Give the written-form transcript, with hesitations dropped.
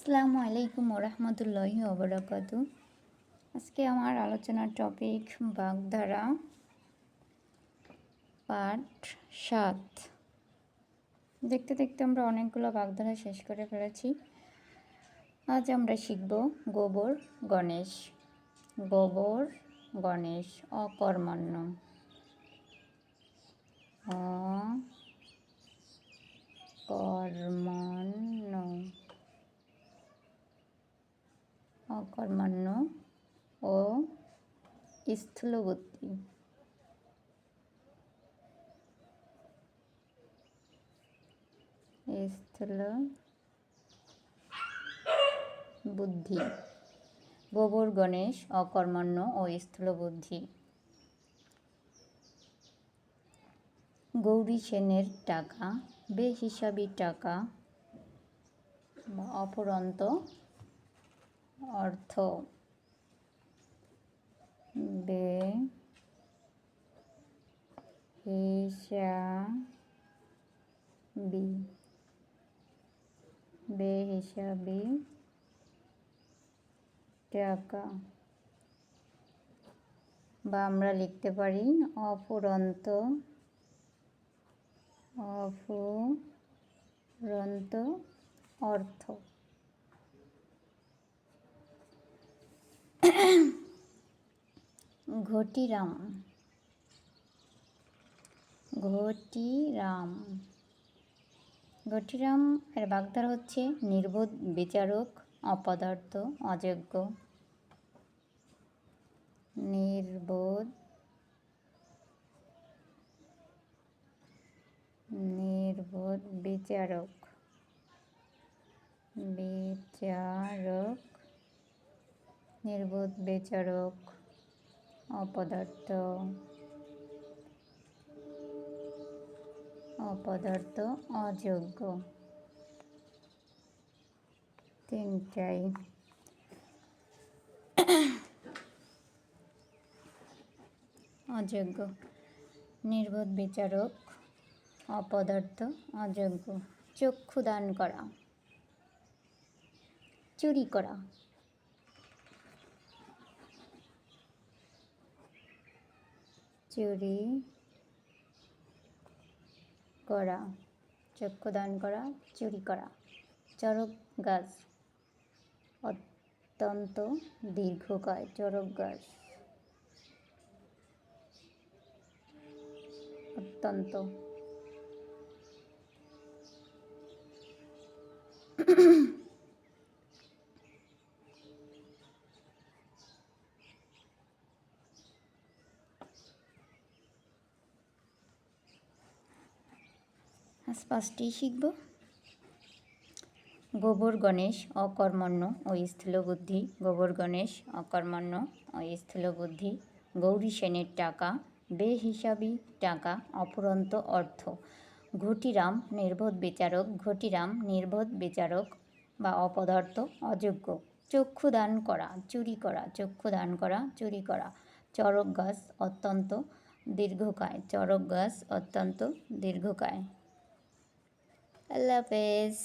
আসসালামু আলাইকুম ওরহমতুল্লাহি ওবরাকাতু। আজকে আমার আলোচনার টপিক বাগধারা পাঠ 7। দেখতে দেখতে আমরা অনেকগুলো বাগধারা শেষ করে ফেলেছি। আজ আমরা শিখব গোবর গণেশ। গোবর গণেশ অকর্মণ্য। অকর্মণ্য অকর্মণ্য ও স্থূলবুদ্ধি। স্থূল বুদ্ধি। গোবর গণেশ অকর্মণ্য ও স্থূল বুদ্ধি। গৌরী সেনের টাকা বেহিসাবি টাকা বা অফুরন্ত অর্থ। বেহিসাবি টাকা বা আমরা লিখতে পারি অফুরন্ত অর্থ। ঘটিরাম এর বাগধারা হচ্ছে নির্বোধ বিচারক অপদার্থ অযোগ্য। নির্বোধ বিচারক নির্বোধ বিচারক অপদার্থ অযোগ্য। তিনটাই। অযোগ্য, নির্বোধ বিচারক অপদার্থ অযোগ্য। চক্ষু দান করা, চুরি করা। চুরি করা, চক্ষু দান করা, চুরি করা। চরক গাছ অত্যন্ত দীর্ঘকায়। চরক গাছ অত্যন্ত। আজ পাঁচটি শিখব। গোবর গণেশ অকর্মণ্য ও স্থূল বুদ্ধি। গোবর গণেশ অকর্মণ্য ও স্থূল বুদ্ধি। গৌরী সেনের টাকা বেহিসাবি টাকা অফুরন্ত অর্থ। ঘটিরাম নির্বোধ বিচারক। ঘটিরাম নির্বোধ বিচারক বা অপদার্থ অযোগ্য। চক্ষু দান করা, চুরি করা। চক্ষু দান করা, চুরি করা। চরক গাছ অত্যন্ত দীর্ঘকায়। চরক গাছ অত্যন্ত দীর্ঘকায়। আল্লাহ হাফেজ।